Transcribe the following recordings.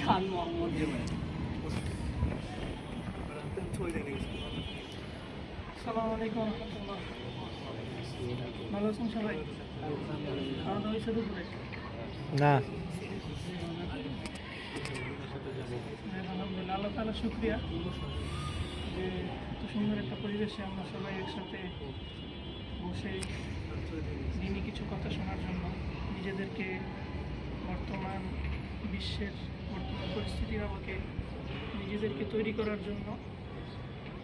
খান মোহাম্মদ আসসালামু আলাইকুম রহমতুল্লাহ। ভালো আছেন সবাই? খাওয়া দাওয়া হয়েছে দুপুরে? না, আলহামদুলিল্লাহ, আল্লাহ তাআলা শুকরিয়া যে এত সুন্দর একটা পরিবেশে আমরা সবাই একসাথে বসে দিনই কিছু কথা শোনার জন্য, নিজেদেরকে বর্তমান বিশ্বের বর্তমান পরিস্থিতির আমাকে নিজেদেরকে তৈরি করার জন্য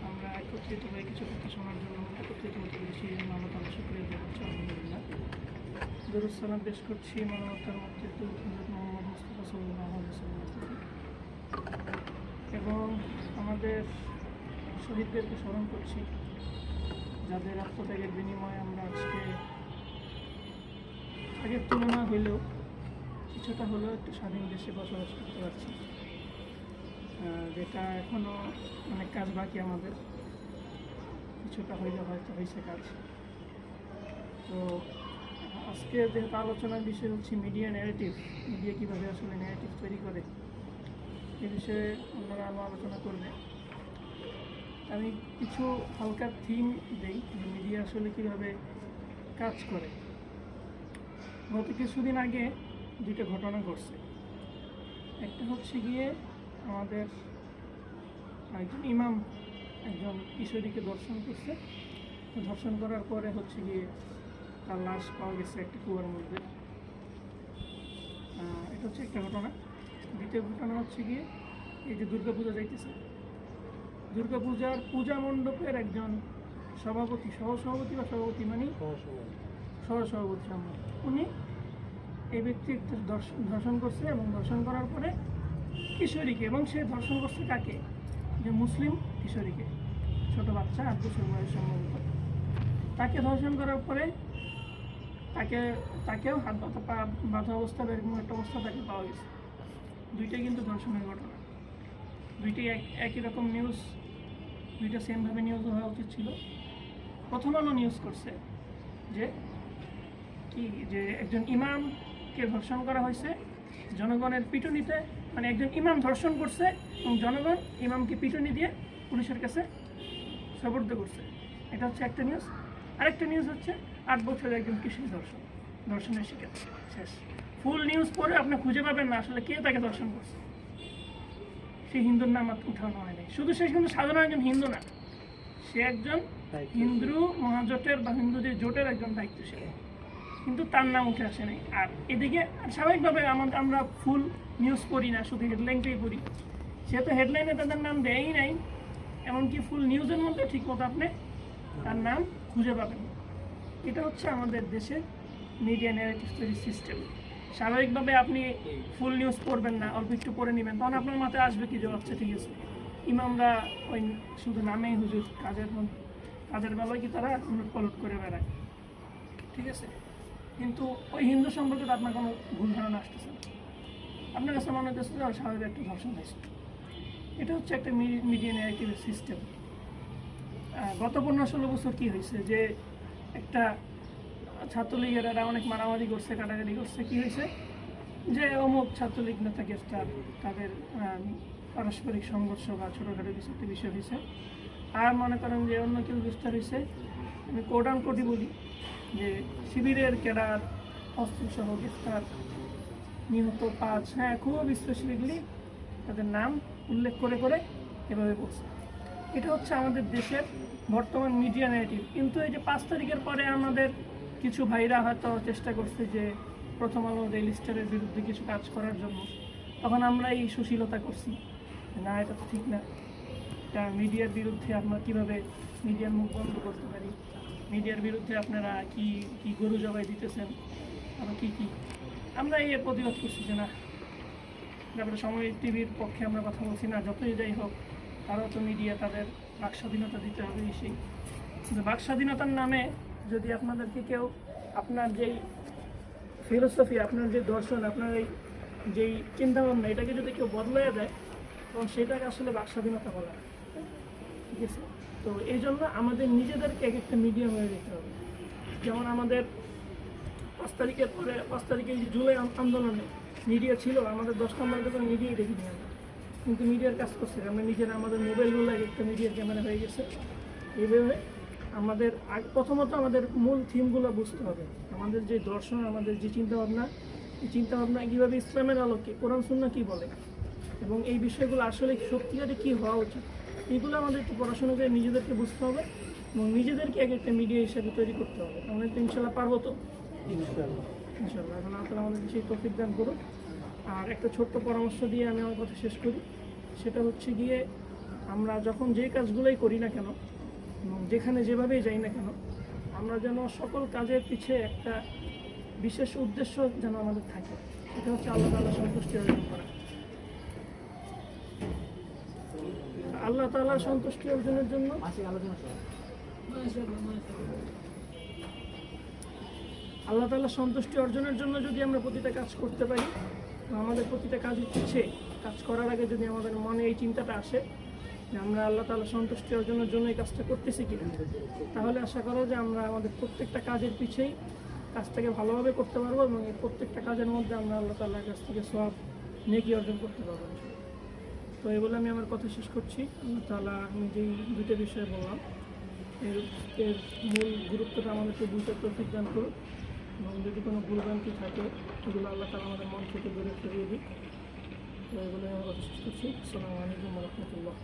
আমরা একত্রিত হয়ে কিছু কথা শোনার জন্য একত্রিত হতে পেরেছি। এই জন্য আল্লাহ তাআলা শুকরিয়া আদায় করছি, আলহামদুলিল্লাহ। দরুদ সালাম পেশ করছি মানবতার মধ্যে হযরত মুহাম্মদ মুস্তাফা সাল্লাল্লাহু আলাইহি ওয়াসাল্লাম এবং আমাদের শহীদদেরকে স্মরণ করছি, যাদের আত্মত্যাগের বিনিময়ে আমরা আজকে আগের তুলনা হইলেও কিছুটা হলেও একটু স্বাধীন দেশে বসবাস করতে পারছি, যেটা এখনও অনেক কাজ বাকি আমাদের। কিছুটা হইলে হয়তো হয়েছে কাজ। তো আজকে যেহেতু আলোচনার বিষয় হচ্ছে মিডিয়া ন্যারেটিভ, মিডিয়া কীভাবে আসলে ন্যারেটিভ তৈরি করে, এ বিষয়ে অন্যরা আরও আলোচনা করবে। আমি কিছু হালকা থিম দিই যে মিডিয়া আসলে কীভাবে কাজ করে। গত কিছুদিন আগে দুইটা ঘটনা ঘটছে। একটা হচ্ছে গিয়ে আমাদের একজন ইমাম একজন কিশোরীকে ধর্ষণ করছে। ধর্ষণ করার পরে হচ্ছে গিয়ে তার লাশ পাওয়া গেছে একটা কুয়ার মধ্যে। এটা হচ্ছে একটা ঘটনা। দ্বিতীয় ঘটনা হচ্ছে গিয়ে এই যে দুর্গাপূজা যাইতেছে, দুর্গাপূজার পূজা মণ্ডপের একজন সভাপতি, সহসভাপতি বা সভাপতি মানে সহসভাপতি সম্মান, উনি এই ব্যক্তি একটা ধর্ষণ করছে এবং ধর্ষণ করার পরে কিশোরীকে, এবং সে ধর্ষণ করছে কাকে? যে মুসলিম কিশোরীকে, ছোট বাচ্চা 8 বছর বয়স সম্ভবত। তাকে ধর্ষণ করার পরে তাকেও হাত বাঁধা অবস্থা বা এরকম একটা অবস্থা তাকে পাওয়া গেছে। দুইটাই কিন্তু ধর্ষণের ঘটনা, দুইটাই একই রকম নিউজ, দুইটা সেমভাবে নিউজ হওয়া উচিত ছিল। প্রথম আলো নিউজ করছে যে একজন ইমামকে ধর্ষণ করা হয়েছে জনগণের পিটুনিতে, মানে একজন ইমাম ধর্ষণ করছে এবং জনগণ ইমামকে পিটুনি দিয়ে পুলিশের কাছে সোপর্দ করছে। এটা হচ্ছে একটা নিউজ। আরেকটা নিউজ হচ্ছে 8 বছরের একজন কিশোরী ধর্ষণের শিকার। শেষ। ফুল নিউজ পড়ে আপনি খুঁজে পাবেন না আসলে কে তাকে ধর্ষণ করছে। সে হিন্দুর নাম উঠানো হয় নাই। শুধু সে কিন্তু সাধারণ একজন হিন্দু না, সে একজন হিন্দু মহাজোটের বা হিন্দুদের জোটের একজন দায়িত্বশীল, কিন্তু তার নাম উঠে আসে নাই। আর এদিকে স্বাভাবিকভাবে আমরা ফুল নিউজ পড়ি না, শুধু হেডলাইনটাই পড়ি। সেহেতু হেডলাইনে তাদের নাম দেয়ই নাই, এমনকি ফুল নিউজের মধ্যে ঠিকমতো আপনি তার নাম খুঁজে পাবেন। এটা হচ্ছে আমাদের দেশের মিডিয়া ন্যারেটিভ তৈরি সিস্টেম। স্বাভাবিকভাবে আপনি ফুল নিউজ পড়বেন না, অল্প একটু পড়ে নেবেন, তখন আপনার মাথায় আসবে কি যে আচ্ছা ঠিক আছে, ইমামরা ওই শুধু নামেই হুজুর, কাজের বেলায় কি তারা উলট পালট করে বেড়ায়, ঠিক আছে। কিন্তু ওই হিন্দু সম্পর্কে তো আপনার কোনো ভুল ধারণা আসতেছে না, আপনার কাছে মনে হচ্ছে যে স্বাভাবিক একটা ধর্ষণ হয়েছে। এটা হচ্ছে একটা মিডিয়া ন্যারেটিভের সিস্টেম। গত 15-16 বছর কী হয়েছে যে একটা ছাত্রলীগের এরা অনেক মারামারি করছে, কাটাকাটি করছে। কী হয়েছে যে অমুক ছাত্রলীগ নেতা গ্রেফতার, তাদের পারস্পরিক সংঘর্ষ বা ছোটোখাটো কিছু একটা বিষয় হয়েছে। আর মনে করেন যে অন্য কেউ গ্রেফতার হয়েছে, আমি কোটি বলি যে শিবিরের ক্যাডার অস্ত্রসহ গ্রেফতার, নিহত 5, হ্যাঁ খুব স্পেসিফিকলি তাদের নাম উল্লেখ করে করে এভাবে বলছে। এটা হচ্ছে আমাদের দেশের বর্তমান মিডিয়া ন্যারেটিভ। কিন্তু এই যে 5 তারিখের পরে আমাদের কিছু ভাইরা হয়তো চেষ্টা করছে যে প্রথম আলো, ডেইলি স্টারের বিরুদ্ধে কিছু কাজ করার জন্য, তখন আমরা এই সুশীলতা করছি, না এটা তো ঠিক না, এটা মিডিয়ার বিরুদ্ধে আমরা কীভাবে মিডিয়ার মুখ বন্ধ করতে পারি, মিডিয়ার বিরুদ্ধে আপনারা কি কি গরু জবাই দিতেছেন, আরও কী আমরা এই প্রতিবাদ করছি যে না। তারপরে সময় টিভির পক্ষে আমরা কথা বলছি না, যতই যাই হোক তারাও তো মিডিয়া, তাদের বাক স্বাধীনতা দিতে হবে। সেই কিন্তু বাক স্বাধীনতার নামে যদি আপনাদেরকে কেউ আপনার যেই ফিলোসফি, আপনার যে দর্শন, আপনার এই যেই চিন্তাভাবনা, এটাকে যদি কেউ বদলাইয়া দেয়, তখন সেটাকে আসলে বাক স্বাধীনতা বলা, ঠিক আছে। তো এই জন্য আমাদের নিজেদেরকে এক একটা মিডিয়াম হয়ে যেতে হবে। যেমন আমাদের 5 তারিখের পরে 5 তারিখে যে জুলাই আন্দোলনে মিডিয়া ছিল, আমাদের 10 নম্বর দোকান মিডিয়াই দেখিনি আমরা, কিন্তু মিডিয়ার কাজ করছে। আমরা নিজেরা আমাদের মোবাইলগুলো একটা মিডিয়ার ক্যামেরা হয়ে গেছে। এইভাবে আমাদের প্রথমত আমাদের মূল থিমগুলো বুঝতে হবে, আমাদের যে দর্শন, আমাদের যে চিন্তাভাবনা, এই চিন্তাভাবনা কীভাবে ইসলামের আলোকে কোরআন সুন্নাহ কী বলে এবং এই বিষয়গুলো আসলে সত্যিকারে কী হওয়া উচিত, এগুলো আমাদের একটু পড়াশোনা করে নিজেদেরকে বুঝতে হবে এবং নিজেদেরকে এক একটা মিডিয়া হিসাবে তৈরি করতে হবে। আমরা তো ইনশাল্লাহ পারবো তো, ইনশাল্লাহ। এখন আপনারা আমাদেরকে সেই তৌফিক দান করুন। আর একটা ছোট্ট পরামর্শ দিয়ে আমি আমার কথা শেষ করি, সেটা হচ্ছে গিয়ে আমরা যখন যে কাজগুলোই করি না কেন এবং যেখানে যেভাবেই যাই না কেন, আমরা যেন সকল কাজের পিছে একটা বিশেষ উদ্দেশ্য যেন আমাদের থাকে, সেটা হচ্ছে আল্লাহ তাআলার সন্তুষ্টি অর্জন করা। আল্লাহ তাআলার সন্তুষ্টি অর্জনের জন্য আল্লাহ তাআলার সন্তুষ্টি অর্জনের জন্য যদি আমরা প্রতিটা কাজ করতে পারি, আমাদের প্রতিটা কাজের পিছে কাজ করার আগে যদি আমাদের মনে এই চিন্তাটা আসে যে আমরা আল্লাহ তাআলার সন্তুষ্টি অর্জনের জন্য এই কাজটা করতেছি কিনা, তাহলে আশা করো যে আমরা আমাদের প্রত্যেকটা কাজের পিছেই কাজটাকে ভালোভাবে করতে পারবো এবং এই প্রত্যেকটা কাজের মধ্যে আমরা আল্লাহ তাআলার কাছ থেকে সওয়াব নেকি অর্জন করতে পারবো। তো এই বলে আমি আমার কথা শেষ করছি। আল্লাহ তাআলা আমি যেই দুটো বিষয় বললাম এর মূল গুরুত্বটা আমাদেরকে বুঝতে তৌফিক দান করুন এবং যদি কোনো ভুলভ্রান্তি থাকে এগুলো আল্লাহ তাআলা আমাদের মন থেকে দূরে সরিয়ে দিক। তো এগুলো আমার কথা শেষ করছি। আসসালামু আলাইকুম ওয়া রাহমাতুল্লাহ।